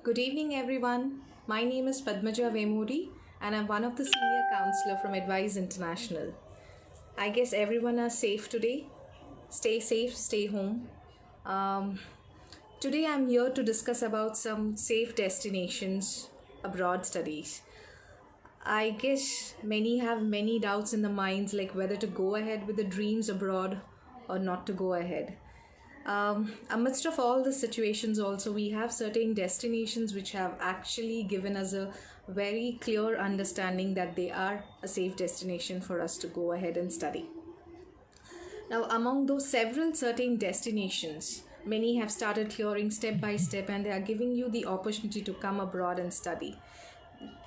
Good evening, everyone. My name is Padmaja Vemuri, and I'm one of the senior counselor from Advise International. I guess everyone are safe today. Stay safe, stay home. Um, Today, I'm here to discuss about some safe destinations abroad studies. I guess many have many doubts in the minds, like whether to go ahead with the dreams abroad or not to go ahead. Amidst of all the situations, also we have certain destinations which have actually given us a very clear understanding that they are a safe destination for us to go ahead and study. Now, among those several certain destinations, many have started hearing step by step, and they are giving you the opportunity to come abroad and study.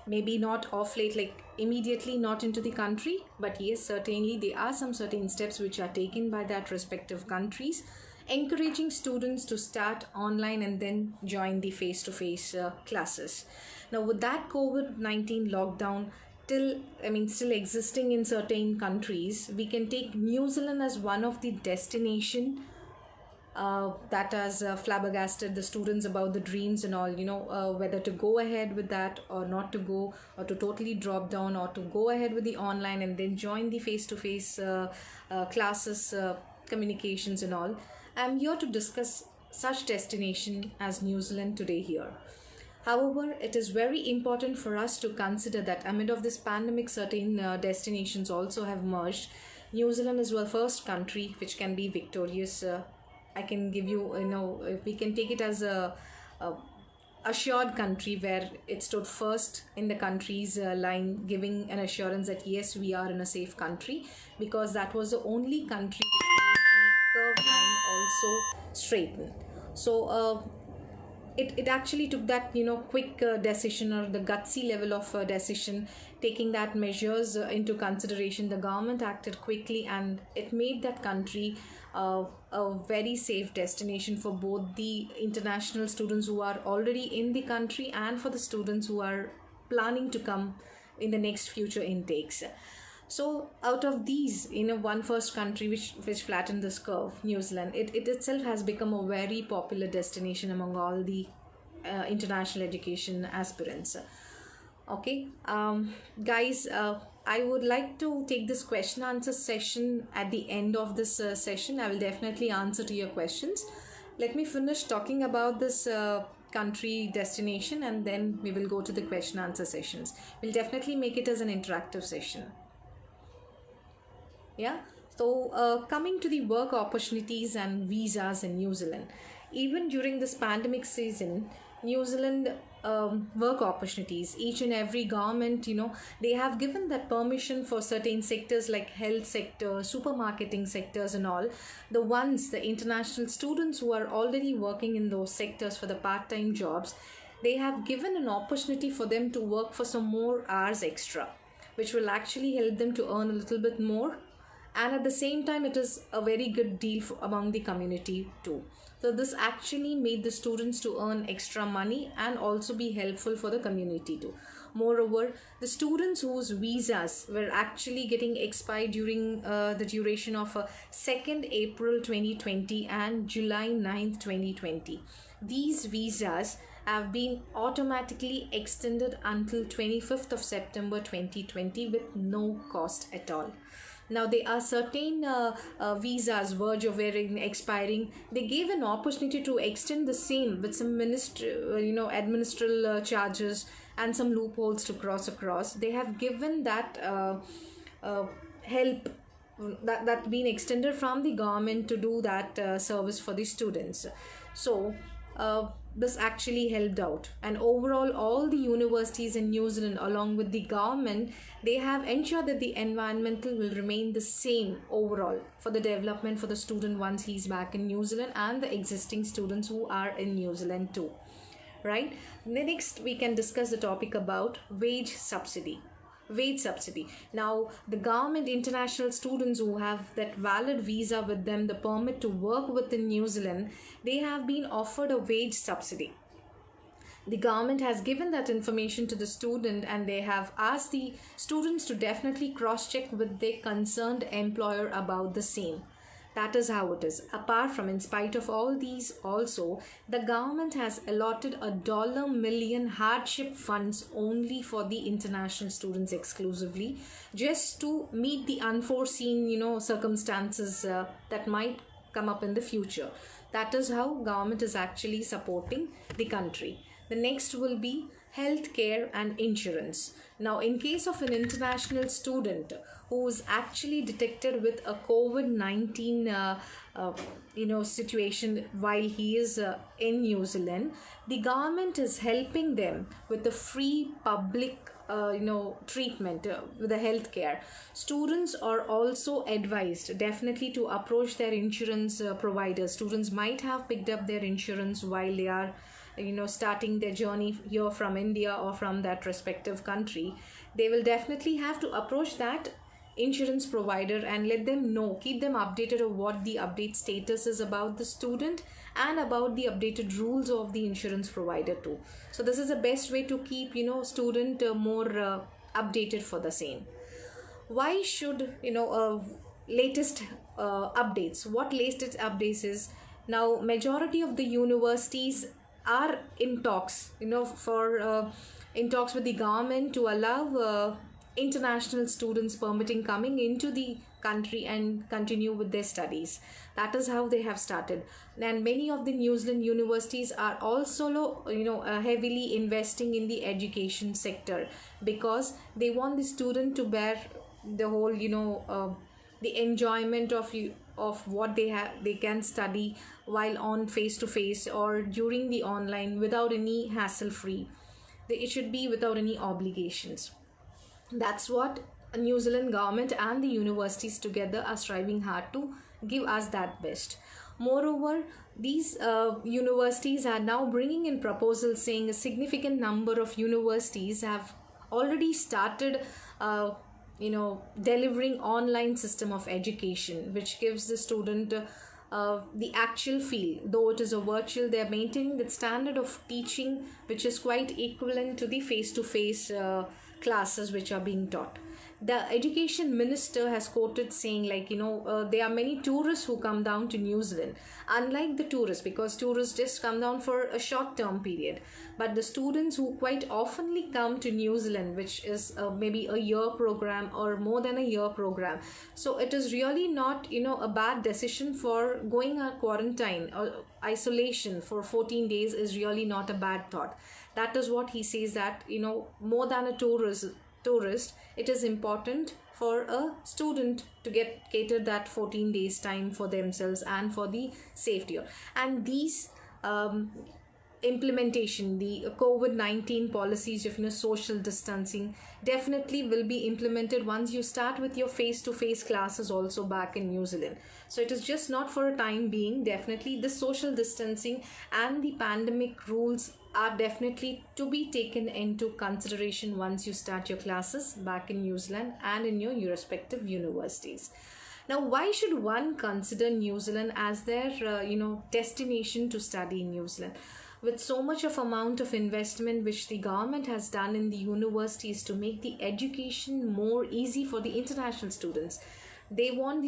Maybe not off late, like immediately not into the country, but yes, certainly there are some certain steps which are taken by that respective countries, encouraging students to start online and then join the face-to-face classes. Now, with that COVID-19 lockdown still existing in certain countries, we can take New Zealand as one of the destination that has flabbergasted the students about the dreams and all, whether to go ahead with that or not to go, or to totally drop down, or to go ahead with the online and then join the face-to-face classes, communications and all. I'm here to discuss such destination as New Zealand today here. However, it is very important for us to consider that amid of this pandemic, certain destinations also have merged. New Zealand is the first country which can be victorious. I can give you, if we can take it as a assured country where it stood first in the country's line, giving an assurance that yes, we are in a safe country, because that was the only country which made the curve line also straighten. So it actually took that quick decision, or the gutsy level of decision, taking that measures into consideration. The government acted quickly, and it made that country a very safe destination for both the international students who are already in the country and for the students who are planning to come in the next future intakes. So out of these, one first country which flattened this curve, New Zealand, it itself has become a very popular destination among all the international education aspirants. Okay, guys, I would like to take this question answer session at the end of this session. I will definitely answer to your questions. Let me finish talking about this country destination, and then we will go to the question answer sessions. We'll definitely make it as an interactive session. Yeah, so coming to the work opportunities and visas in New Zealand, even during this pandemic season, New Zealand work opportunities, each and every government, they have given that permission for certain sectors like health sector, supermarketing sectors and all. The international students who are already working in those sectors for the part-time jobs, they have given an opportunity for them to work for some more hours extra, which will actually help them to earn a little bit more, and at the same time it is a very good deal among the community too. So this actually made the students to earn extra money and also be helpful for the community too. Moreover, the students whose visas were actually getting expired during the duration of 2nd April 2020 and July 9th 2020, these visas have been automatically extended until 25th of September 2020 with no cost at all. Now, there are certain visas verge of expiring. They gave an opportunity to extend the same with some administrative charges and some loopholes to cross across. They have given that help that been extended from the government to do that service for the students. So this actually helped out, and overall all the universities in New Zealand along with the government, they have ensured that the environmental will remain the same overall for the development for the student once he's back in New Zealand, and the existing students who are in New Zealand too, right? Next we can discuss the topic about wage subsidy. Now, the government international students who have that valid visa with them, the permit to work within New Zealand, they have been offered a wage subsidy. The government has given that information to the student, and they have asked the students to definitely cross-check with their concerned employer about the same. That is how it is. Apart from, in spite of all these, also, the government has allotted $1 million hardship funds only for the international students exclusively, just to meet the unforeseen, circumstances that might come up in the future. That is how government is actually supporting the country. The next will be healthcare and insurance. Now, in case of an international student who is actually detected with a COVID-19 situation while he is in New Zealand, the government is helping them with the free public treatment with the healthcare. Students are also advised definitely to approach their insurance providers. Students might have picked up their insurance while they are starting their journey here from India or from that respective country. They will definitely have to approach that insurance provider and let them know, keep them updated of what the update status is about the student and about the updated rules of the insurance provider too. So this is the best way to keep student more updated for the same. Why should latest updates? What latest updates is, now majority of the universities are in talks in talks with the government to allow international students permitting coming into the country and continue with their studies. That is how they have started. And many of the New Zealand universities are also heavily investing in the education sector, because they want the student to bear the whole the enjoyment of what they can study while on face to face or during the online without any hassle free. It should be without any obligations. That's what New Zealand government and the universities together are striving hard to give us that best. Moreover, these universities are now bringing in proposals saying a significant number of universities have already started delivering online system of education, which gives the student the actual feel. Though it is a virtual, they are maintaining that standard of teaching which is quite equivalent to the face-to-face classes which are being taught. The education minister has quoted saying there are many tourists who come down to New Zealand, unlike the tourists, because tourists just come down for a short term period, but the students who quite oftenly come to New Zealand, which is maybe a year program or more than a year program. So it is really not a bad decision for going a quarantine or isolation for 14 days is really not a bad thought. That is what he says, that more than a tourist, it is important for a student to get catered that 14 days time for themselves and for the safety. And these implementation, the COVID-19 policies of social distancing definitely will be implemented once you start with your face-to-face classes also back in New Zealand. So it is just not for a time being. Definitely the social distancing and the pandemic rules are definitely to be taken into consideration once you start your classes back in New Zealand and in your respective universities. Now, why should one consider New Zealand as their destination to study in New Zealand? With so much of amount of investment which the government has done in the universities to make the education more easy for the international students, they want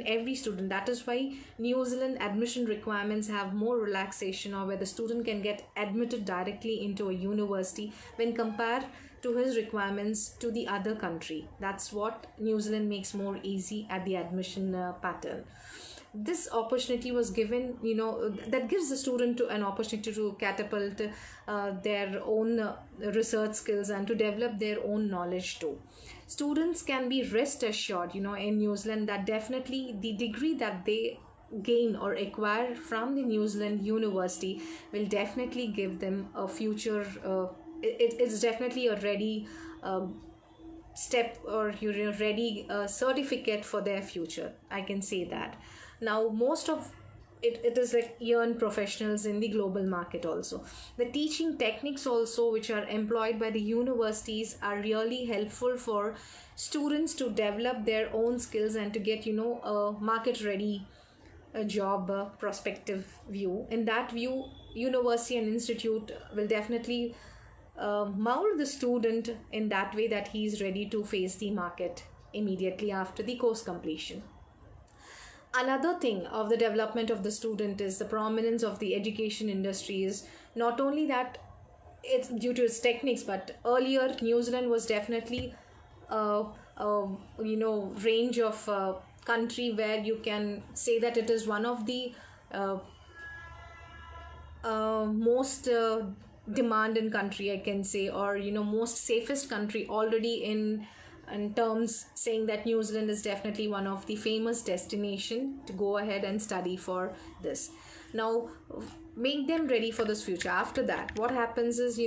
every student. That is why New Zealand admission requirements have more relaxation, or where the student can get admitted directly into a university when compared to his requirements to the other country. That's what New Zealand makes more easy at the admission pattern. This opportunity was given, that gives the student to an opportunity to catapult their own research skills and to develop their own knowledge too. Students can be rest assured, in New Zealand, that definitely the degree that they gain or acquire from the New Zealand university will definitely give them a future. It's definitely a ready step, or ready certificate for their future. I can say that. Now, most of it is like earned professionals in the global market also. The teaching techniques also which are employed by the universities are really helpful for students to develop their own skills and to get a market ready job prospective view. In that view, university and institute will definitely mold the student in that way that he is ready to face the market immediately after the course completion. Another thing of the development of the student is the prominence of the education industry. Is not only that it's due to its techniques, but earlier New Zealand was definitely a, range of country where you can say that it is one of the uh, most demand in country, I can say, or most safest country already in terms, saying that New Zealand is definitely one of the famous destination to go ahead and study for this. Now, make them ready for this future. After that, what happens is,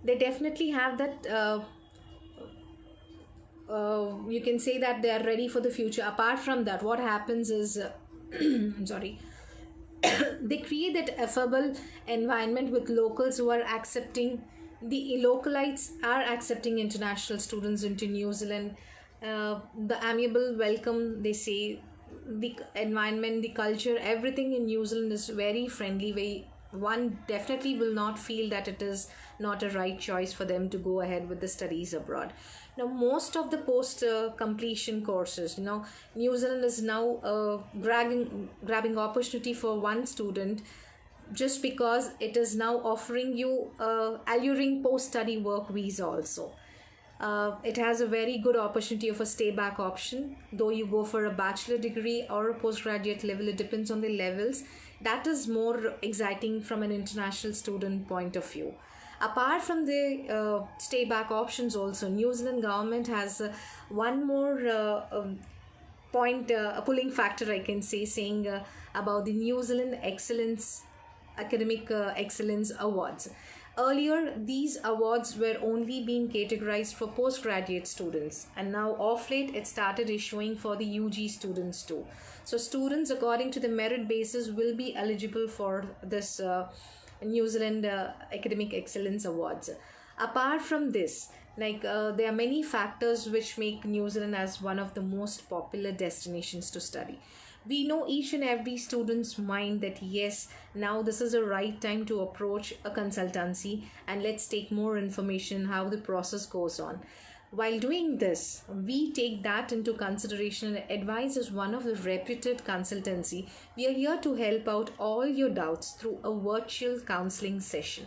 they definitely have that you can say that they are ready for the future. Apart from that, what happens is I'm sorry, they create that affable environment with locals who are accepting. The localites are accepting international students into New Zealand. The amiable welcome, they say, the environment, the culture, everything in New Zealand is very friendly. Very, one definitely will not feel that it is not a right choice for them to go ahead with the studies abroad. Now, most of the post completion courses, New Zealand is now grabbing opportunity for one student, just because it is now offering you alluring post study work visa also. It has a very good opportunity of a stay back option, though you go for a bachelor degree or a postgraduate level. It depends on the levels. That is more exciting from an international student point of view. Apart from the stay back options also, New Zealand government has one more point, a pulling factor, I can say, saying about the New Zealand Excellence Academic Excellence Awards. Earlier, these awards were only being categorized for postgraduate students, and now off late it started issuing for the UG students too. So, students, according to the merit basis, will be eligible for this New Zealand Academic Excellence Awards. Apart from this, there are many factors which make New Zealand as one of the most popular destinations to study. We know each and every student's mind that yes, now this is a right time to approach a consultancy and let's take more information how the process goes on. While doing this, we take that into consideration and advise as one of the reputed consultancy. We are here to help out all your doubts through a virtual counseling session.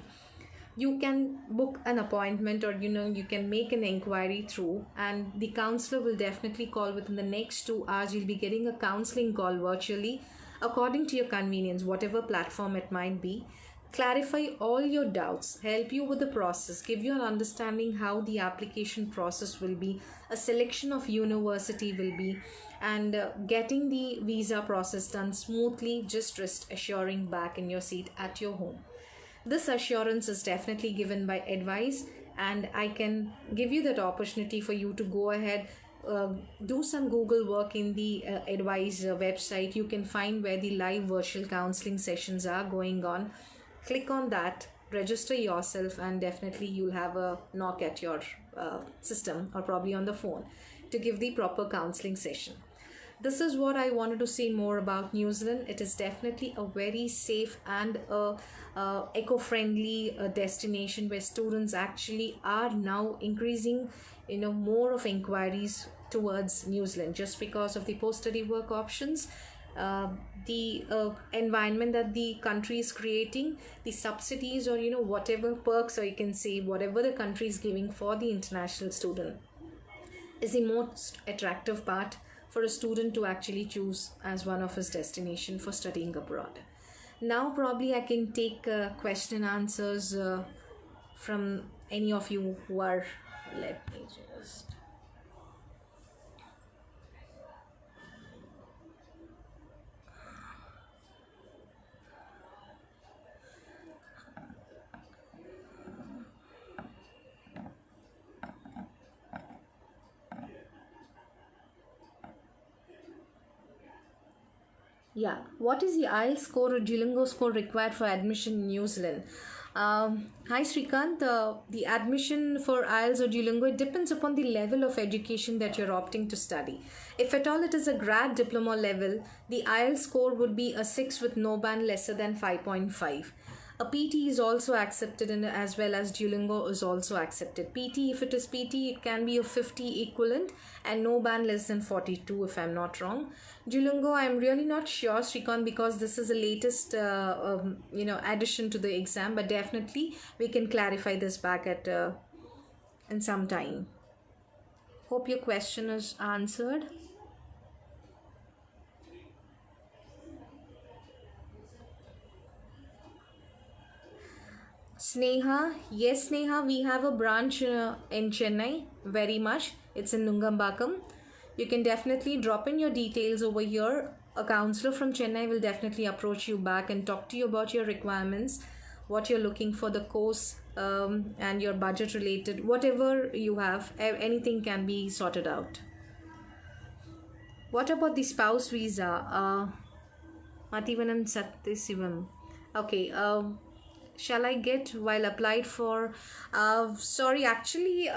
You can book an appointment, or you can make an inquiry through, and the counselor will definitely call within the next 2 hours. You'll be getting a counseling call virtually according to your convenience, whatever platform it might be. Clarify all your doubts, help you with the process, give you an understanding how the application process will be, a selection of university will be, and getting the visa process done smoothly, just rest assuring back in your seat at your home. This assurance is definitely given by advice, and I can give you that opportunity for you to go ahead, do some Google work in the advice website. You can find where the live virtual counseling sessions are going on. Click on that, register yourself, and definitely you'll have a knock at your system, or probably on the phone, to give the proper counseling session. This is what I wanted to say more about New Zealand. It is definitely a very safe and eco-friendly destination where students actually are now increasing, more of inquiries towards New Zealand, just because of the post-study work options, the environment that the country is creating, the subsidies, or whatever perks, or you can say whatever the country is giving for the international student, is the most attractive part for a student to actually choose as one of his destination for studying abroad. Now probably I can take question and answers from any of you who are, let me just... Yeah, what is the IELTS score or Duolingo score required for admission in New Zealand? Hi Srikant, the admission for IELTS or Duolingo, it depends upon the level of education that you're opting to study. If at all it is a grad diploma level, the IELTS score would be a 6 with no band lesser than 5.5. A PT is also accepted, and as well as Duolingo is also accepted. PT, if it is PT, it can be a 50 equivalent and no band less than 42 if I'm not wrong. Duolingo, I'm really not sure, Srikant, because this is the latest addition to the exam, but definitely we can clarify this back at in some time. Hope your question is answered. Sneha, yes, Sneha, we have a branch in Chennai, very much. It's in Nungambakam. You can definitely drop in your details over here. A counselor from Chennai will definitely approach you back and talk to you about your requirements, what you're looking for, the course, and your budget related, whatever you have, anything can be sorted out. What about the spouse visa? Mativanam Satyasivam. Okay, shall I get while applied for? Sorry, actually,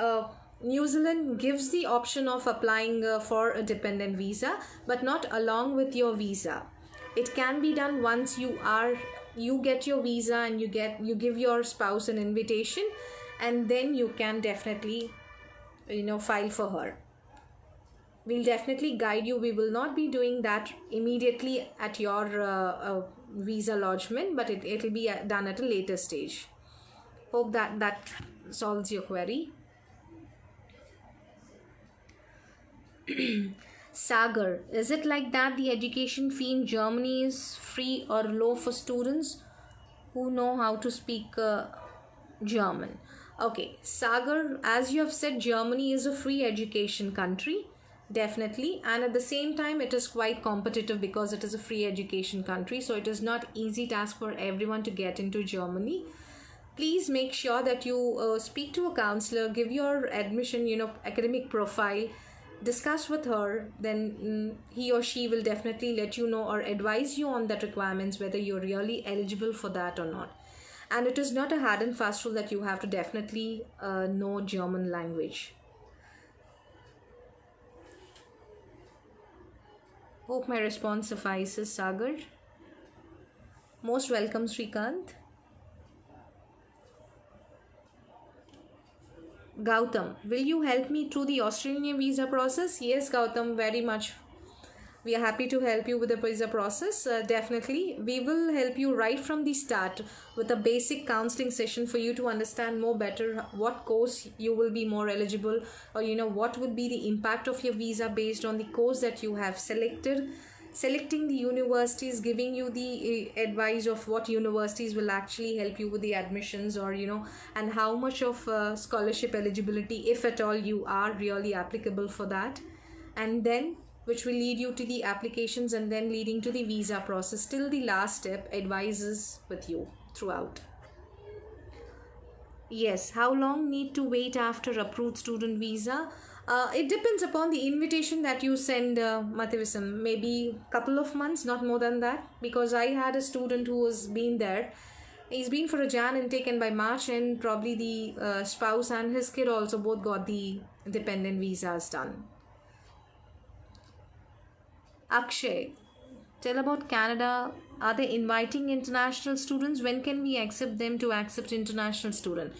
New Zealand gives the option of applying for a dependent visa, but not along with your visa. It can be done once you get your visa and you give your spouse an invitation, and then you can definitely file for her. We'll definitely guide you. We will not be doing that immediately at your visa lodgement, but it'll be done at a later stage. Hope that solves your query. Sagar, is it like that the education fee in Germany is free or low for students who know how to speak German? Okay, Sagar, as you have said, Germany is a free education country. Definitely, and at the same time it is quite competitive because it is a free education country, so it is not easy task for everyone to get into Germany. Please make sure that you speak to a counselor, give your admission academic profile, discuss with her, then he or she will definitely let you know or advise you on that requirements, whether you're really eligible for that or not. And it is not a hard and fast rule that you have to definitely know German language. Hope my response suffices, Sagar. Most welcome, Srikant. Gautam, will you help me through the Australian visa process? Yes, Gautam, very much. We are happy to help you with the visa process. Definitely, we will help you right from the start with a basic counseling session for you to understand more better what course you will be more eligible, or what would be the impact of your visa based on the course that you have selected. Selecting the universities, giving you the advice of what universities will actually help you with the admissions, or and how much of scholarship eligibility, if at all you are really applicable for that, and then which will lead you to the applications and then leading to the visa process till the last step. Advises with you throughout. Yes, how long need to wait after approved student visa? It depends upon the invitation that you send, Mathivisam. Maybe couple of months, not more than that. Because I had a student who has been there. He's been for a Jan intake, and by March and probably the spouse and his kid also both got the dependent visas done. Akshay, tell about Canada. Are they inviting international students? When can we accept them to accept international student?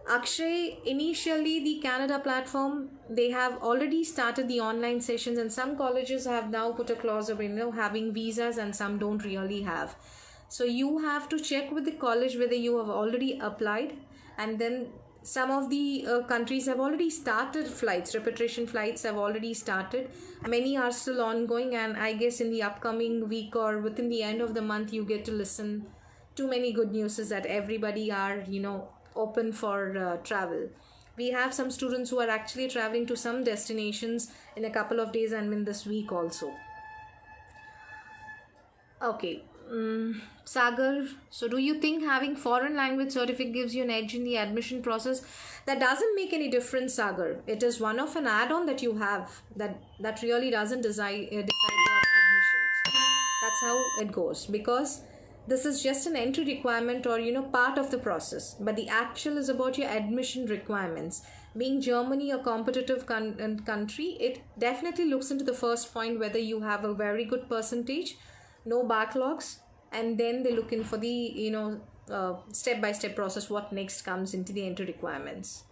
Akshay, initially the Canada platform, they have already started the online sessions, and some colleges have now put a clause of having visas, and some don't really have. So you have to check with the college whether you have already applied, and then some of the countries have already started flights. Repatriation flights have already started. Many are still ongoing, and I guess in the upcoming week or within the end of the month you get to listen to many good news that everybody are open for travel. We have some students who are actually traveling to some destinations in a couple of days and in this week also. Okay. Sagar, so do you think having foreign language certificate gives you an edge in the admission process? That doesn't make any difference, Sagar. It is one of an add-on that you have that really doesn't decide your admissions. That's how it goes, because this is just an entry requirement or part of the process, but the actual is about your admission requirements. Being Germany a competitive country, it definitely looks into the first point whether you have a very good percentage, no backlogs, and then they look in for the step-by-step process what next comes into the entry requirements.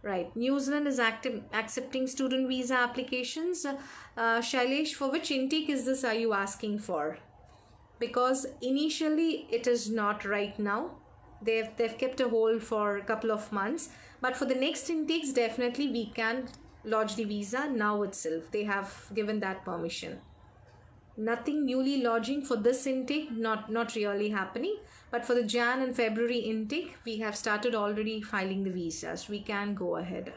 Right. New Zealand is accepting student visa applications. Shailesh, for which intake is this are you asking for? Because initially it is not right now. They've kept a hold for a couple of months. But for the next intakes, definitely we can lodge the visa now itself. They have given that permission. Nothing newly lodging for this intake, not really happening. But for the Jan and February intake, we have started already filing the visas. We can go ahead.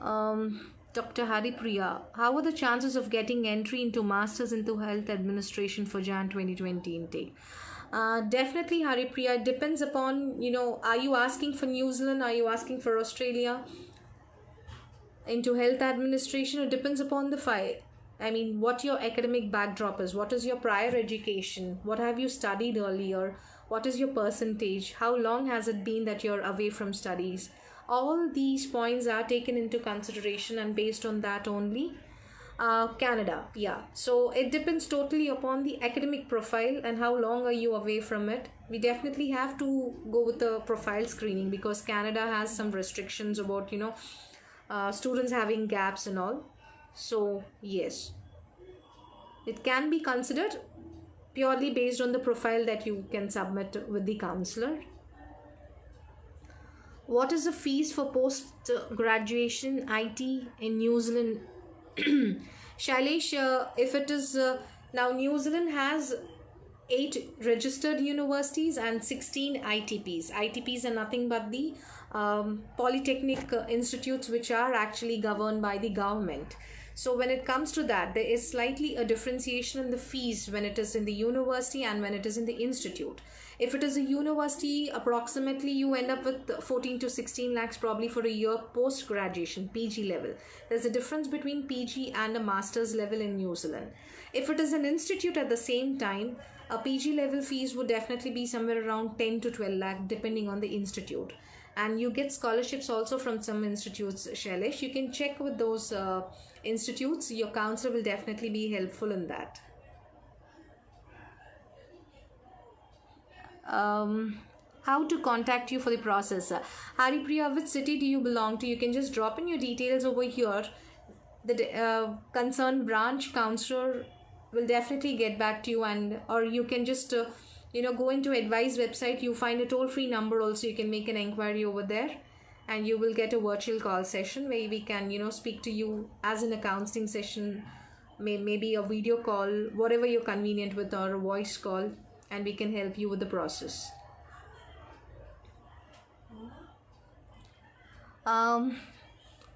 Dr. Haripriya, how are the chances of getting entry into Masters into Health Administration for Jan 2020 intake? Definitely, Haripriya, it depends upon, are you asking for New Zealand? Are you asking for Australia into health administration? It depends upon the file. I mean, what your academic backdrop is, what is your prior education, what have you studied earlier, what is your percentage, how long has it been that you're away from studies. All these points are taken into consideration, and based on that only, Canada, yeah. So it depends totally upon the academic profile and how long are you away from it. We definitely have to go with the profile screening because Canada has some restrictions about, students having gaps and all. So yes, it can be considered purely based on the profile that you can submit with the counselor. What is the fees for post-graduation IT in New Zealand? Shailesh, if it is now New Zealand has 8 registered universities and 16 ITPs. ITPs are nothing but the polytechnic institutes which are actually governed by the government. So when it comes to that, there is slightly a differentiation in the fees when it is in the university and when it is in the institute. If it is a university, approximately you end up with 14 to 16 lakhs probably for a year post-graduation, PG level. There's a difference between PG and a master's level in New Zealand. If it is an institute at the same time, a PG level fees would definitely be somewhere around 10 to 12 lakh depending on the institute. And you get scholarships also from some institutes, Shailesh. You can check with those institutes. Your counselor will definitely be helpful in that. How to contact you for the process? Haripriya, which city do you belong to? You can just drop in your details over here. The concerned branch counselor will definitely get back to you, and or you can just go into Advise website. You find a toll-free number also. You can make an inquiry over there, and you will get a virtual call session where we can speak to you as in a counseling session, maybe a video call, whatever you're convenient with, or a voice call, and we can help you with the process.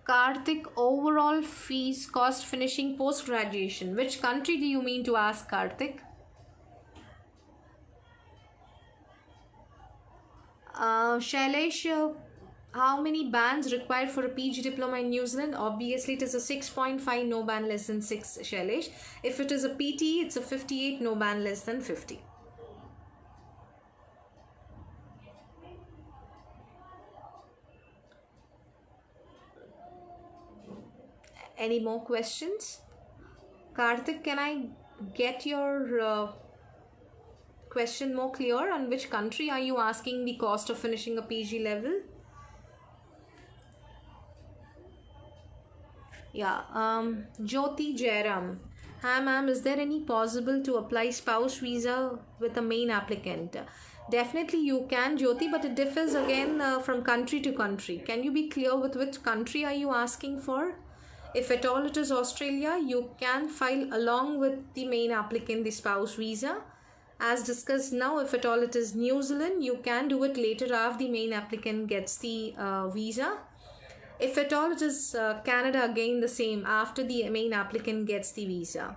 Karthik, overall fees cost finishing post-graduation. Which country do you mean to ask, Karthik? Shailesh, how many bands required for a PG diploma in New Zealand? Obviously, it is a 6.5, no band less than 6, Shailesh. If it is a PT, it's a 58, no band less than 50. Any more questions? Karthik, can I get your question more clear? On which country are you asking the cost of finishing a PG level? Yeah, Jyoti Jairam. Hi ma'am, is there any possible to apply spouse visa with a main applicant? Definitely you can, Jyoti, but it differs again from country to country. Can you be clear with which country are you asking for? If at all it is Australia, you can file along with the main applicant the spouse visa. As discussed now, if at all it is New Zealand, you can do it later after the main applicant gets the visa. If at all it is Canada, again the same, after the main applicant gets the visa.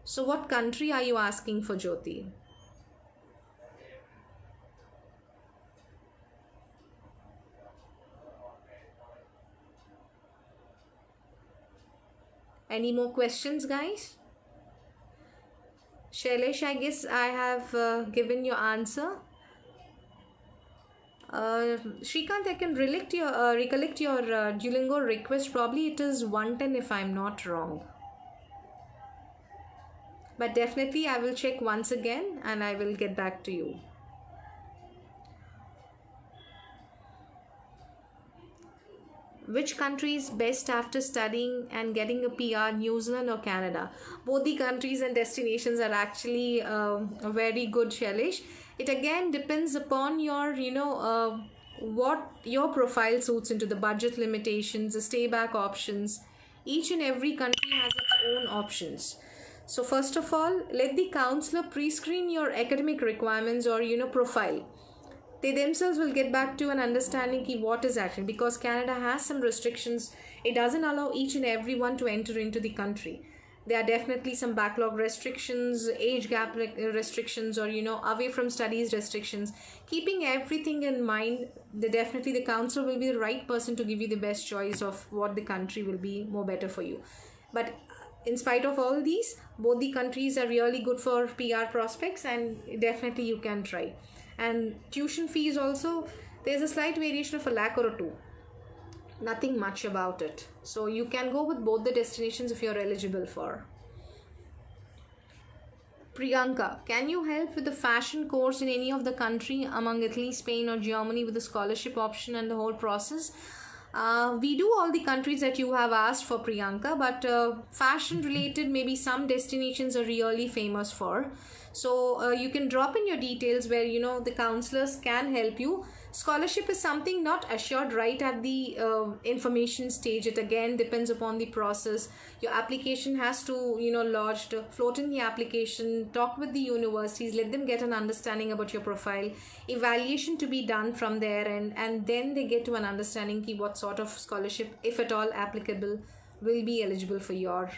So what country are you asking for, Jyoti? Any more questions, guys? Shailesh, I guess I have given your answer. Shrikant, I can recollect your Duolingo request. Probably it is 110 if I'm not wrong. But definitely I will check once again and I will get back to you. which country is best after studying and getting a PR, New Zealand or Canada? Both the countries and destinations are actually very good, Shailesh. It again depends upon your, what your profile suits into, the budget limitations, the stay back options. Each and every country has its own options. So first of all, let the counselor pre-screen your academic requirements or profile. They themselves will get back to an understanding ki what is actually, because Canada has some restrictions. It doesn't allow each and everyone to enter into the country. There are definitely some backlog restrictions, age gap restrictions, or away from studies restrictions. Keeping everything in mind, the counselor will be the right person to give you the best choice of what the country will be more better for you. But in spite of all these, both the countries are really good for PR prospects, and definitely you can try. And tuition fees also, there's a slight variation of $1 or $2. Nothing much about it. So you can go with both the destinations if you're eligible for. Priyanka, can you help with the fashion course in any of the country among Italy, Spain or Germany with the scholarship option and the whole process? We do all the countries that you have asked for, Priyanka, but fashion related, maybe some destinations are really famous for. So you can drop in your details where the counselors can help you. Scholarship is something not assured right at the information stage. It again depends upon the process. Your application has to lodged, float in the application, talk with the universities, let them get an understanding about your profile, evaluation to be done from there, and then they get to an understanding what sort of scholarship, if at all applicable, will be eligible for your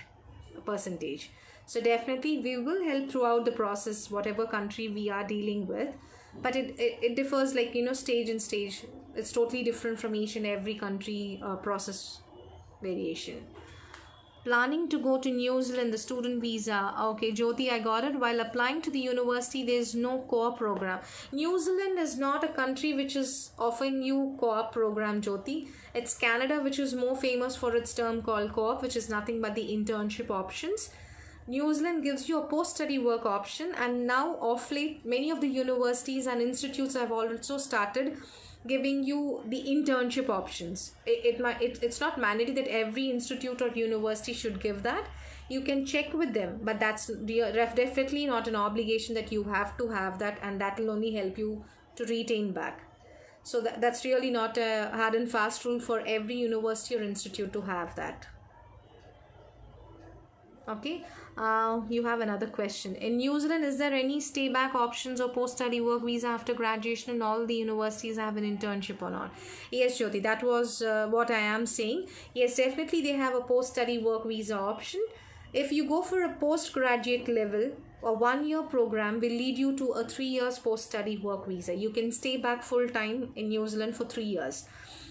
percentage. So definitely we will help throughout the process, whatever country we are dealing with. But it differs stage and stage. It's totally different from each and every country process variation. Planning to go to New Zealand, the student visa. Okay, Jyoti, I got it. While applying to the university, there is no co-op program. New Zealand is not a country which is offering you co-op program, Jyoti. It's Canada which is more famous for its term called co-op, which is nothing but the internship options. New Zealand gives you a post-study work option, and now of late many of the universities and institutes have also started giving you the internship options. It's not mandatory that every institute or university should give that. You can check with them, but that's definitely not an obligation that you have to have that, and that will only help you to retain back. So that's really not a hard and fast rule for every university or institute to have that. Okay, you have another question. In New Zealand, is there any stay back options or post-study work visa after graduation, and all the universities have an internship or not? Yes, Jyoti, that was what I am saying. Yes, definitely they have a post-study work visa option. If you go for a postgraduate level, a 1-year program will lead you to a 3 years post-study work visa. You can stay back full-time in New Zealand for 3 years.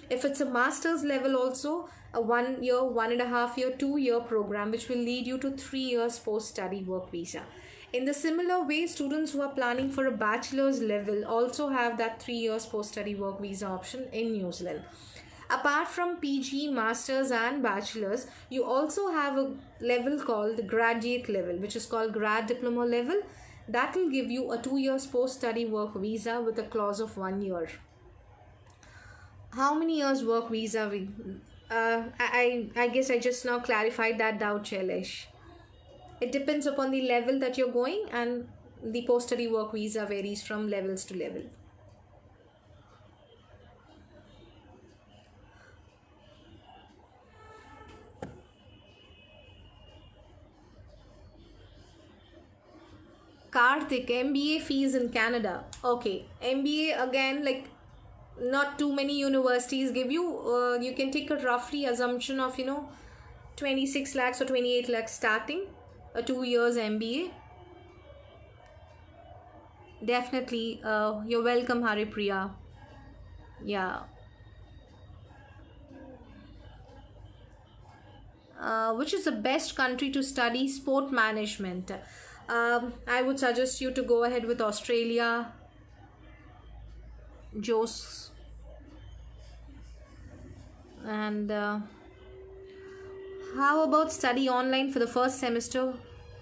If it's a master's level also, a 1 year, 1.5 year, 2-year program which will lead you to 3 years post-study work visa. In the similar way, students who are planning for a bachelor's level also have that 3 years post-study work visa option in New Zealand. Apart from PG, Masters and Bachelors, you also have a level called graduate level, which is called grad diploma level. That will give you a 2 years post-study work visa with a clause of 1 year. How many years work visa? I guess I just now clarified that doubt, Shailesh. It depends upon the level that you're going, and the post-study work visa varies from levels to level. Karthik, MBA fees in Canada. Okay, MBA again, not too many universities give you. You can take a roughly assumption of 26 lakhs or 28 lakhs starting a 2 years MBA. Definitely, you're welcome, Haripriya. Yeah. Which is the best country to study sport management? I would suggest you to go ahead with Australia. Jos. And how about study online for the first semester?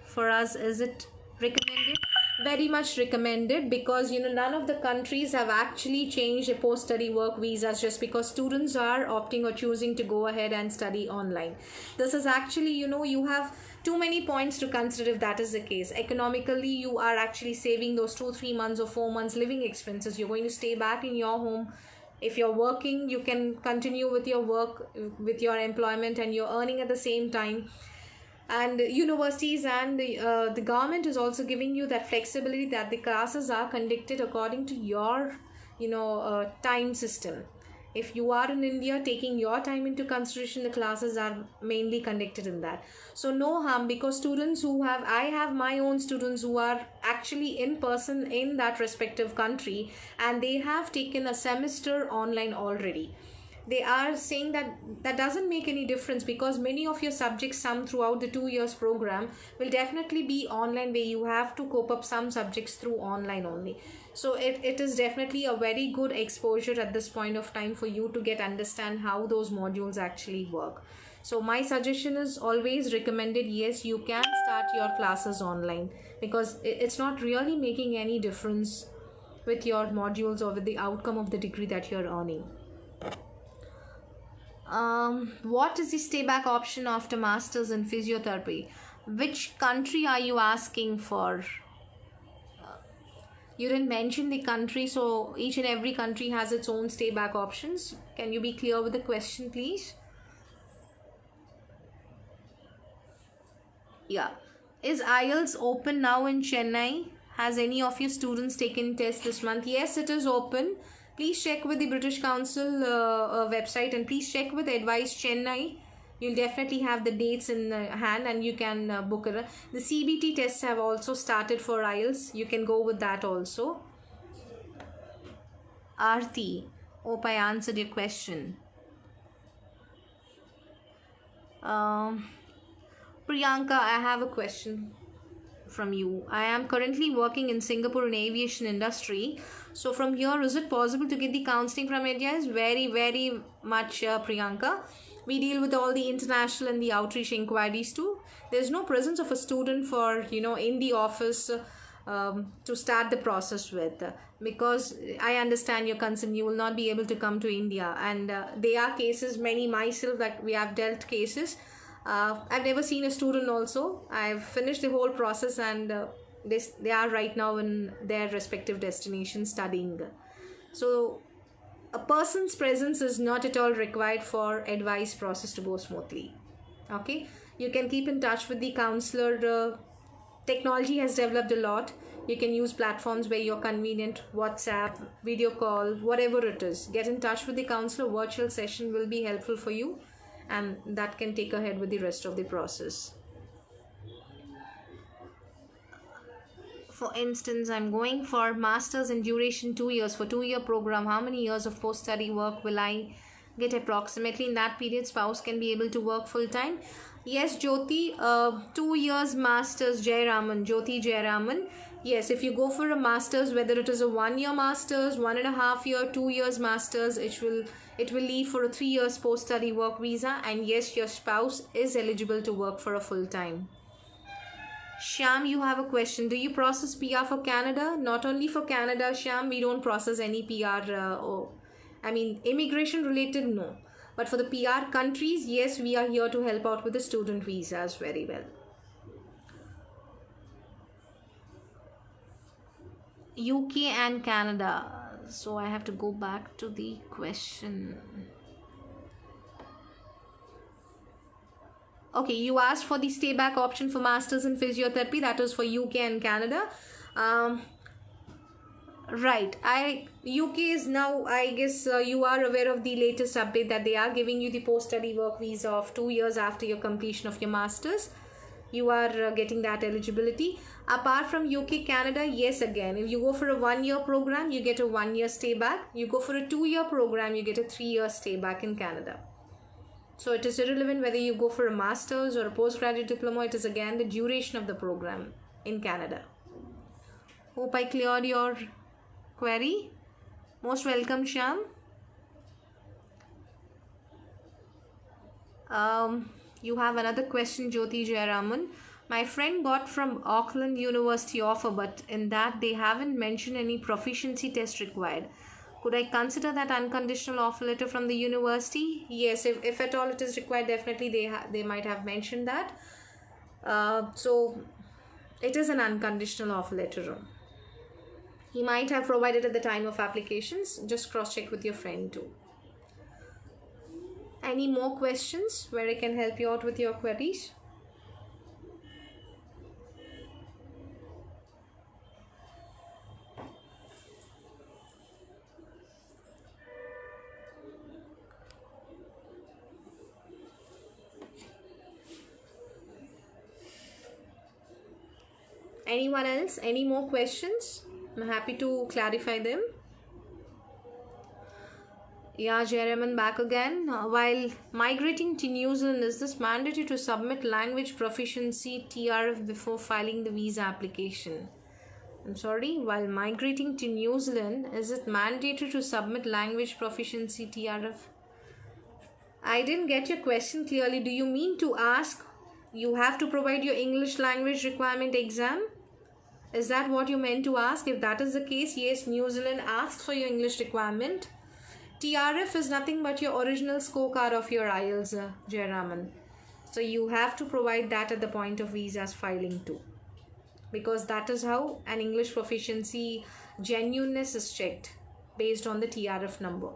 For us, is it recommended? very much recommended, because none of the countries have actually changed their post-study work visas just because students are opting or choosing to go ahead and study online. This is actually, you have too many points to consider. If that is the case, economically you are actually saving those 2-3 months or 4 months living expenses. You're going to stay back in your home. If you're working, you can continue with your work, with your employment, and you're earning at the same time. And universities and the government is also giving you that flexibility that the classes are conducted according to your time system. If you are in India, taking your time into consideration, the classes are mainly conducted in that. So no harm, because I have my own students who are actually in person in that respective country, and they have taken a semester online already. They are saying that that doesn't make any difference, because many of your subjects, some throughout the 2 years program, will definitely be online, where you have to cope up some subjects through online only. So it is definitely a very good exposure at this point of time for you to get understand how those modules actually work. So my suggestion is always recommended, yes, you can start your classes online, because it's not really making any difference with your modules or with the outcome of the degree that you're earning. What is the stay back option after masters in physiotherapy? Which country are you asking for? You didn't mention the country, so each and every country has its own stay back options. Can you be clear with the question, please? Yeah. Is IELTS open now in Chennai? Has any of your students taken test this month? Yes, it is open. Please check with the British Council website, and please check with Advice Chennai. You'll definitely have the dates in hand, and you can book it. The CBT tests have also started for IELTS. You can go with that also. Aarti, hope I answered your question. Priyanka, I have a question from you. I am currently working in Singapore in aviation industry. So from here, is it possible to get the counseling from India? Is very, very much, Priyanka. We deal with all the international and the outreach inquiries too. There's no presence of a student for, in the office to start the process with, because I understand your concern. You will not be able to come to India, and there are cases, many myself, that we have dealt cases. I've never seen a student also. I've finished the whole process, and they are right now in their respective destinations studying. So a person's presence is not at all required for advice process to go smoothly. Okay, you can keep in touch with the counselor. Technology has developed a lot. You can use platforms where you're convenient, WhatsApp, video call, whatever it is. Get in touch with the counselor. Virtual session will be helpful for you, and that can take ahead with the rest of the process. For instance, I'm going for masters in duration 2 years. For 2 year program, how many years of post-study work will I get approximately? In that period, spouse can be able to work full-time. Yes, Jyoti, 2 years masters, Jyoti Jayaraman. Yes, if you go for a masters, whether it is a 1 year masters, 1.5 year, 2 years masters, it will lead for a 3 years post-study work visa, and yes, your spouse is eligible to work for a full-time. Shyam, you have a question. Do you process PR for Canada? Not only for Canada, Shyam, we don't process any PR. Immigration related, no. But for the PR countries, yes, we are here to help out with the student visas very well. UK and Canada. So I have to go back to the question. Okay, you asked for the stay back option for masters in physiotherapy. That is for UK and Canada. Right. UK is now, I guess you are aware of the latest update that they are giving you the post-study work visa of 2 years after your completion of your masters. You are getting that eligibility. Apart from UK, Canada, yes, again, if you go for a 1 year program, you get a 1 year stay back. You go for a 2 year program, you get a 3 year stay back in Canada. So it is irrelevant whether you go for a master's or a postgraduate diploma. It is again the duration of the program in Canada. Hope I cleared your query. Most welcome, Shyam. You have another question, Jyoti Jayaraman. My friend got from Auckland University offer, but in that they haven't mentioned any proficiency test required. Could I consider that unconditional offer letter from the university? Yes, if at all it is required, definitely they might have mentioned that. So it is an unconditional offer letter. He might have provided at the time of applications. Just cross check with your friend too. Any more questions where I can help you out with your queries? Anyone else? Any more questions? I'm happy to clarify them. Yeah, Jeraman back again. While migrating to New Zealand, is this mandatory to submit language proficiency TRF before filing the visa application? I'm sorry, while migrating to New Zealand, is it mandatory to submit language proficiency TRF? I didn't get your question clearly. Do you mean to ask you have to provide your English language requirement exam? Is that what you meant to ask? If that is the case, yes, New Zealand asks for your English requirement. TRF is nothing but your original scorecard of your IELTS, Jayaraman. So you have to provide that at the point of visas filing too. Because that is how an English proficiency genuineness is checked based on the TRF number.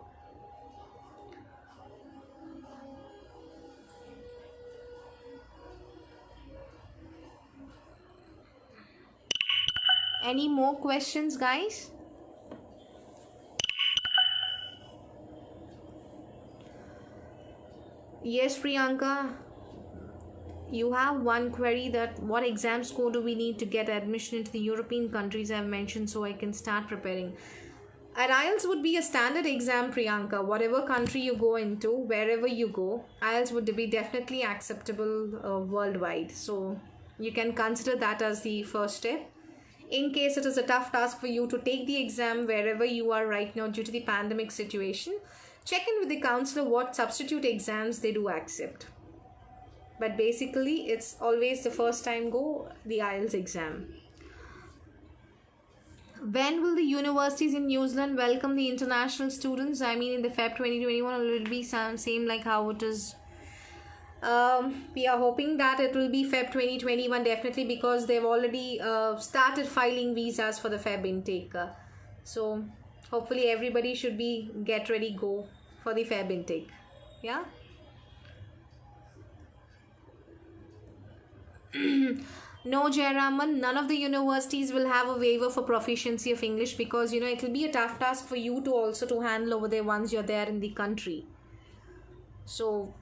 Any more questions, guys? Yes, Priyanka. You have one query that what exam score do we need to get admission into the European countries I've mentioned so I can start preparing. And IELTS would be a standard exam, Priyanka. Whatever country you go into, wherever you go, IELTS would be definitely acceptable worldwide. So you can consider that as the first step. In case it is a tough task for you to take the exam wherever you are right now due to the pandemic situation, check in with the counselor what substitute exams they do accept. But basically, it's always the first time go the IELTS exam. When will the universities in New Zealand welcome the international students? I mean, in the Feb 2021, will it be same like how it is? We are hoping that it will be Feb 2021 definitely because they've already started filing visas for the Feb intake. So hopefully everybody should be get ready go for the Feb intake. Yeah. No, Jayaraman, none of the universities will have a waiver for proficiency of English because it will be a tough task for you to also to handle over there once you're there in the country. So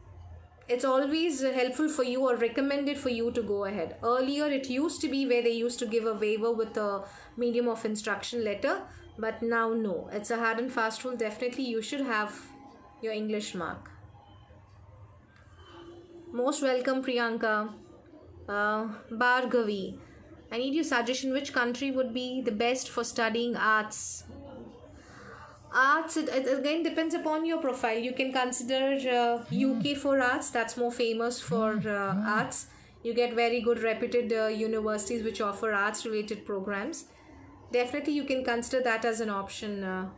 it's always helpful for you or recommended for you to go ahead. Earlier it used to be where they used to give a waiver with a medium of instruction letter, but now no. It's a hard and fast rule. Definitely you should have your English mark. Most welcome, Priyanka. Bhargavi, I need your suggestion. Which country would be the best for studying arts? Arts, it again depends upon your profile. You can consider UK for arts. That's more famous for arts. You get very good reputed universities which offer arts related programs. Definitely you can consider that as an option,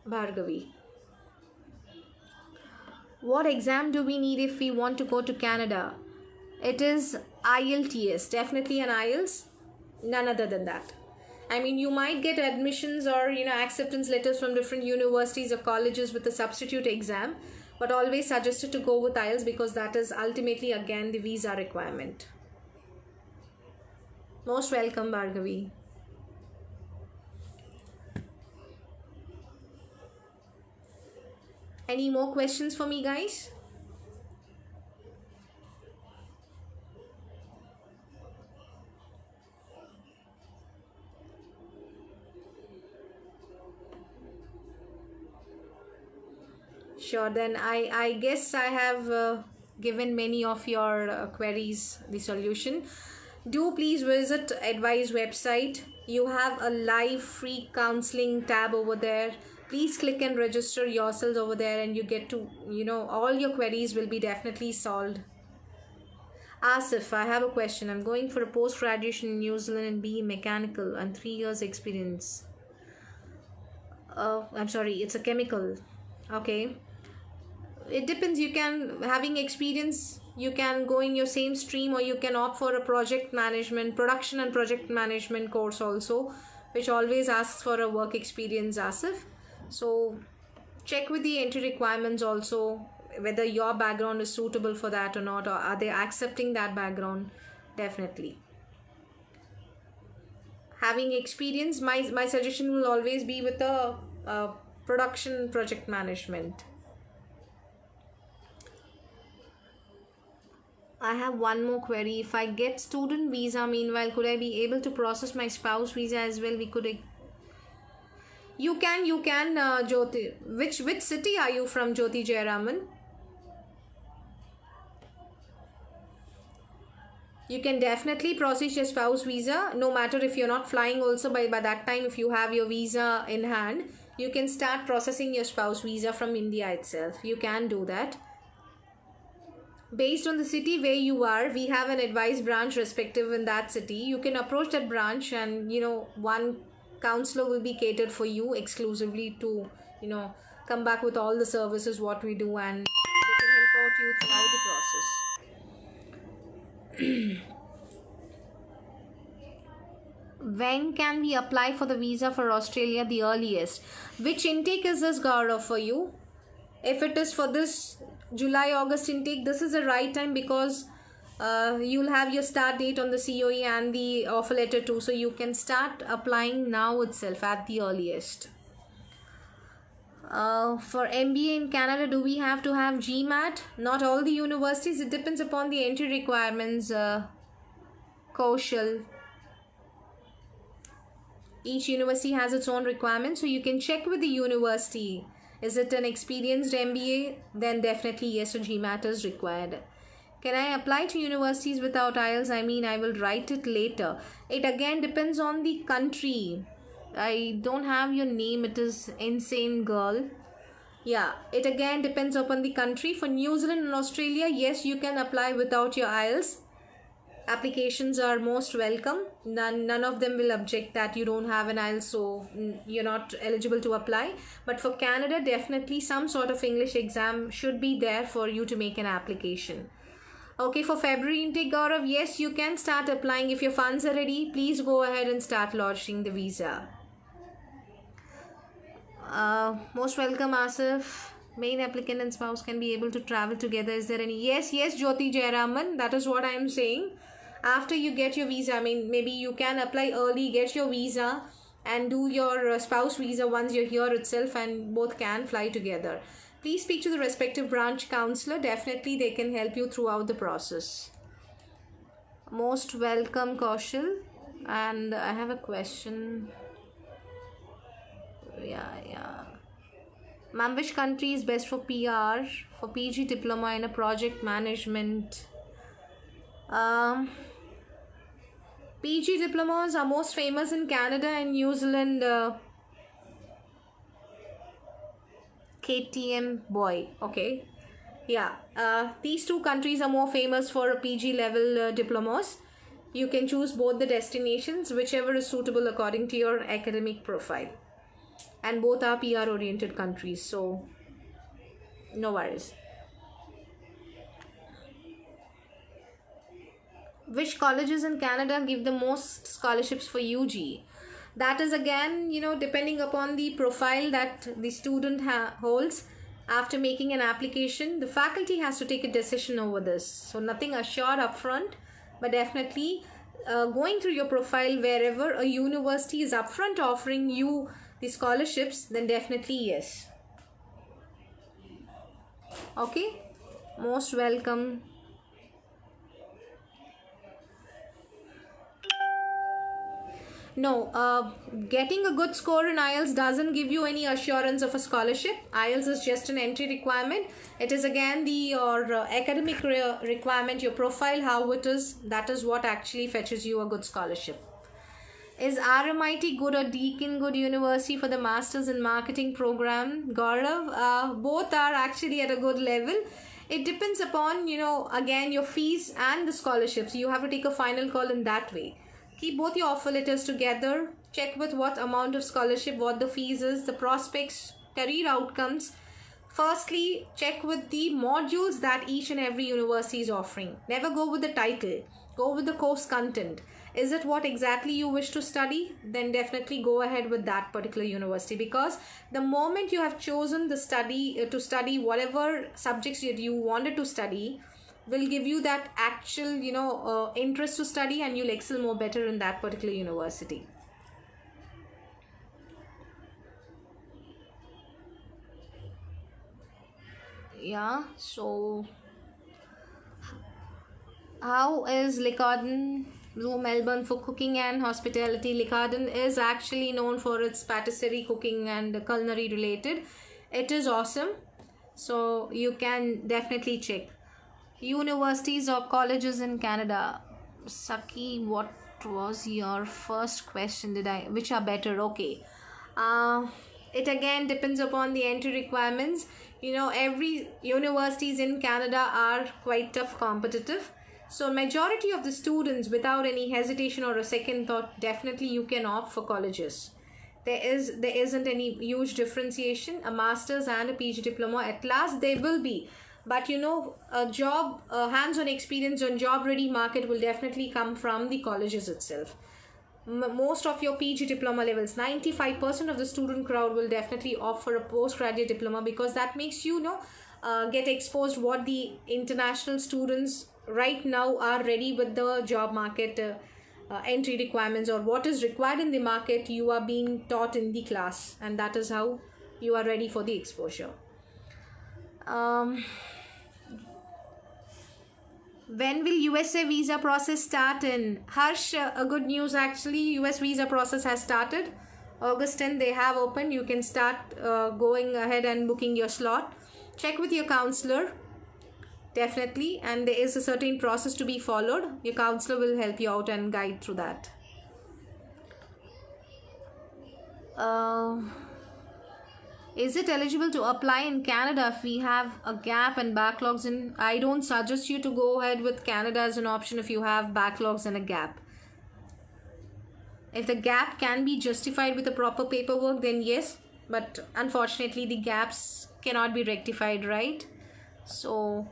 Bhargavi. What exam do we need if we want to go to Canada? It is IELTS, definitely an IELTS, none other than that. I mean, you might get admissions or acceptance letters from different universities or colleges with a substitute exam, but always suggested to go with IELTS because that is ultimately again the visa requirement. Most welcome, Bhargavi. Any more questions for me, guys? Sure, then I guess I have given many of your queries the solution. Do please visit Advise website. You have a live free counseling tab over there. Please click and register yourselves over there and you get to, all your queries will be definitely solved. Asif, I have a question. I'm going for a post graduation in New Zealand in BE Mechanical and 3 years experience. I'm sorry, it's a chemical. Okay. It depends. You can, having experience, you can go in your same stream, or you can opt for a project management, production and project management course also, which always asks for a work experience, Asif. So check with the entry requirements also, whether your background is suitable for that or not, or are they accepting that background. Definitely having experience, my suggestion will always be with the production project management. I have one more query. If I get student visa, meanwhile, could I be able to process my spouse visa as well? We could. You can, Jyoti. Which city are you from, Jyoti Jayaraman? You can definitely process your spouse visa, no matter if you're not flying also. By that time, if you have your visa in hand, you can start processing your spouse visa from India itself. You can do that. Based on the city where you are, we have an advice branch respective in that city. You can approach that branch, and one counselor will be catered for you exclusively to come back with all the services what we do, and they can help out you throughout the process. When can we apply for the visa for Australia the earliest? Which intake is this, Gaurav, for you? If it is for this July-August intake, this is the right time, because you'll have your start date on the COE and the offer letter too. So you can start applying now itself at the earliest. For MBA in Canada, do we have to have GMAT? Not all the universities. It depends upon the entry requirements, Kaushal. Each university has its own requirements, so you can check with the university. Is it an experienced MBA? Then definitely yes, a GMAT is required. Can I apply to universities without IELTS? I mean, I will write it later. It again depends on the country. I don't have your name. It is Insane Girl. Yeah, it again depends upon the country. For New Zealand and Australia, yes, you can apply without your IELTS. Applications are most welcome. None of them will object that you don't have an IELTS, so you're not eligible to apply. But for Canada, definitely some sort of English exam should be there for you to make an application. Okay, for February intake, Gaurav, yes, you can start applying. If your funds are ready, please go ahead and start lodging the visa. Most welcome, Asif. Main applicant and spouse can be able to travel together. Is there any? Yes, Jyoti Jayaraman. That is what I am saying. After you get your visa, I mean, maybe you can apply early, get your visa, and do your spouse visa once you're here itself, and both can fly together. Please speak to the respective branch counselor. Definitely they can help you throughout the process. Most welcome, Kaushal. And I have a question. Yeah. Ma'am, which country is best for PR, for PG diploma in a project management? PG diplomas are most famous in Canada and New Zealand. KTM boy. Okay. Yeah. These two countries are more famous for PG level diplomas. You can choose both the destinations, whichever is suitable according to your academic profile. And both are PR oriented countries, so no worries. Which colleges in Canada give the most scholarships for UG? That is again, depending upon the profile that the student holds. After making an application, the faculty has to take a decision over this. So nothing assured upfront, but definitely going through your profile, wherever a university is upfront offering you the scholarships, then definitely yes. Okay, most welcome. No, getting a good score in IELTS doesn't give you any assurance of a scholarship. IELTS is just an entry requirement. It is again your academic requirement, your profile, how it is. That is what actually fetches you a good scholarship. Is RMIT good or Deakin good university for the Masters in Marketing program? Gaurav, both are actually at a good level. it depends upon, again, your fees and the scholarships. You have to take a final call in that way. Keep both your offer letters together. Check with what amount of scholarship, what the fees is, the prospects, career outcomes. Firstly, check with the modules that each and every university is offering. Never go with the title. Go with the course content. Is it what exactly you wish to study? Then definitely go ahead with that particular university, because the moment you have chosen the study to study whatever subjects that you wanted to study, will give you that actual interest to study, and you'll excel more better in that particular university. Yeah, so how is Licardon, Blue Melbourne for cooking and hospitality? Licardon is actually known for its patisserie, cooking and culinary related. It is awesome. So you can definitely check. Universities or colleges in Canada. Saki, what was your first question? Which are better? Okay. It again depends upon the entry requirements. Every universities in Canada are quite tough competitive. So majority of the students, without any hesitation or a second thought, definitely you can opt for colleges. There isn't any huge differentiation. A master's and a PG diploma, at last there will be, but a job, hands-on experience on job ready market will definitely come from the colleges itself. Most of your PG diploma levels, 95% of the student crowd will definitely opt for a postgraduate diploma, because that makes get exposed what the international students right now are ready with the job market entry requirements, or what is required in the market. You are being taught in the class, and that is how you are ready for the exposure. When will USA visa process start in? Harsh, a good news actually. US visa process has started. August 10 they have opened. You can start going ahead and booking your slot. Check with your counselor. Definitely. And there is a certain process to be followed. Your counselor will help you out and guide through that. Is it eligible to apply in Canada if we have a gap and backlogs in? I don't suggest you to go ahead with Canada as an option if you have backlogs and a gap. If the gap can be justified with the proper paperwork, then yes. But unfortunately, the gaps cannot be rectified, right? So,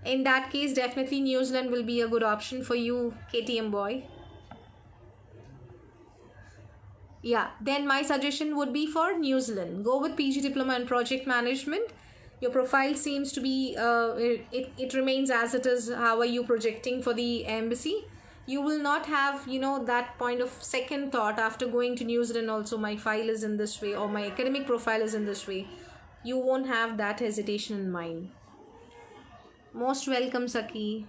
in that case, definitely New Zealand will be a good option for you, KTM boy. Yeah, then my suggestion would be for New Zealand. Go with PG Diploma in Project Management. Your profile seems to be, it remains as it is. How are you projecting for the embassy? You will not have, that point of second thought after going to New Zealand also, my file is in this way or my academic profile is in this way. You won't have that hesitation in mind. Most welcome, Saki.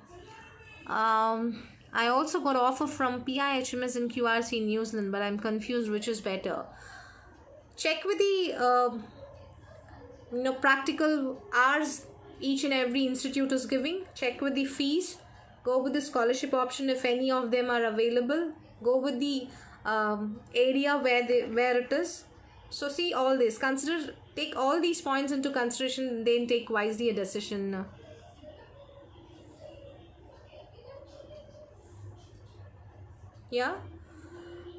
I also got offer from PIHMS and QRC in New Zealand, but I'm confused which is better. Check with the practical hours each and every institute is giving. Check with the fees. Go with the scholarship option if any of them are available. Go with the area where it is. So see all this. Take all these points into consideration and then take wisely a decision. Yeah.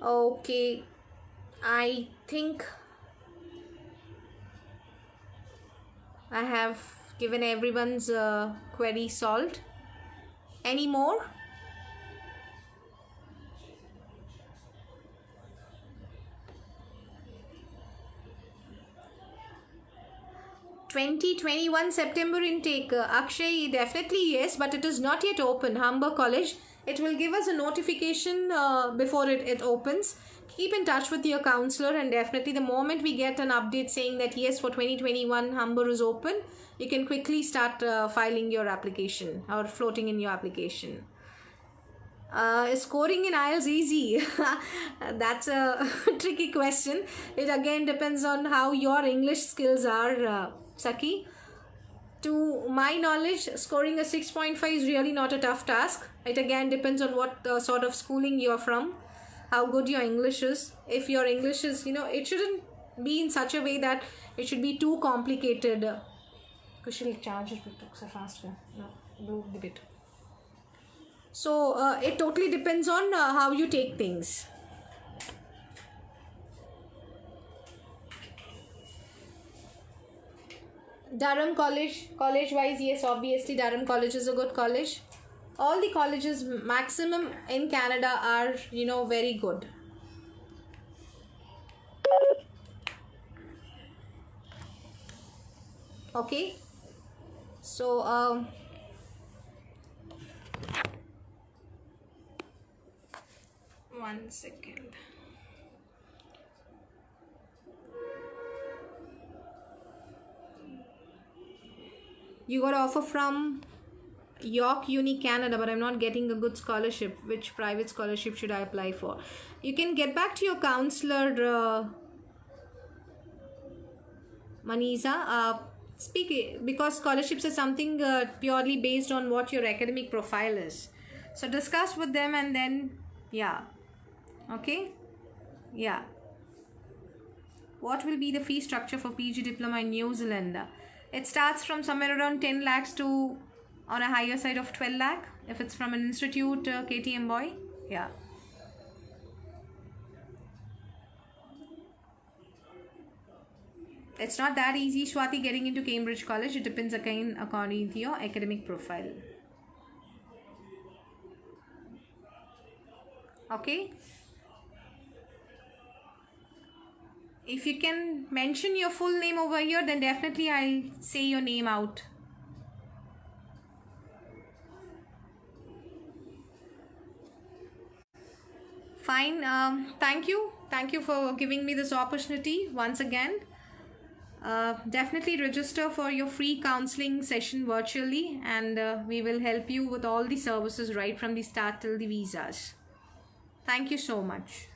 Okay. I think I have given everyone's query solved. Any more? September intake. Akshay, definitely yes, but it is not yet open. Humber College. It will give us a notification before it opens. Keep in touch with your counselor, and definitely the moment we get an update saying that yes, for 2021 Humber is open, you can quickly start filing your application or floating in your application. Is scoring in IELTS easy? That's a tricky question. It again depends on how your English skills are, Saki. To my knowledge, scoring a 6.5 is really not a tough task. It again depends on what sort of schooling you are from, how good your English is. If your English is, it shouldn't be in such a way that it should be too complicated. Kushal charger so faster. No, do the bit. So it totally depends on how you take things. Durham College wise, yes, obviously Durham College is a good college. All the colleges maximum in Canada are, very good. Okay, so 1 second. You got an offer from York Uni Canada, but I'm not getting a good scholarship. Which private scholarship should I apply for? You can get back to your counselor, Maniza. Because scholarships are something purely based on what your academic profile is. So discuss with them and then, yeah. Okay? Yeah. What will be the fee structure for PG diploma in New Zealand? It starts from somewhere around 10 lakhs to on a higher side of 12 lakh if it's from an institute, KTM boy. Yeah. It's not that easy, Swati, getting into Cambridge College. It depends again according to your academic profile. Okay. If you can mention your full name over here, then definitely I'll say your name out. Fine. Thank you. Thank you for giving me this opportunity once again. Definitely register for your free counseling session virtually, and we will help you with all the services right from the start till the visas. Thank you so much.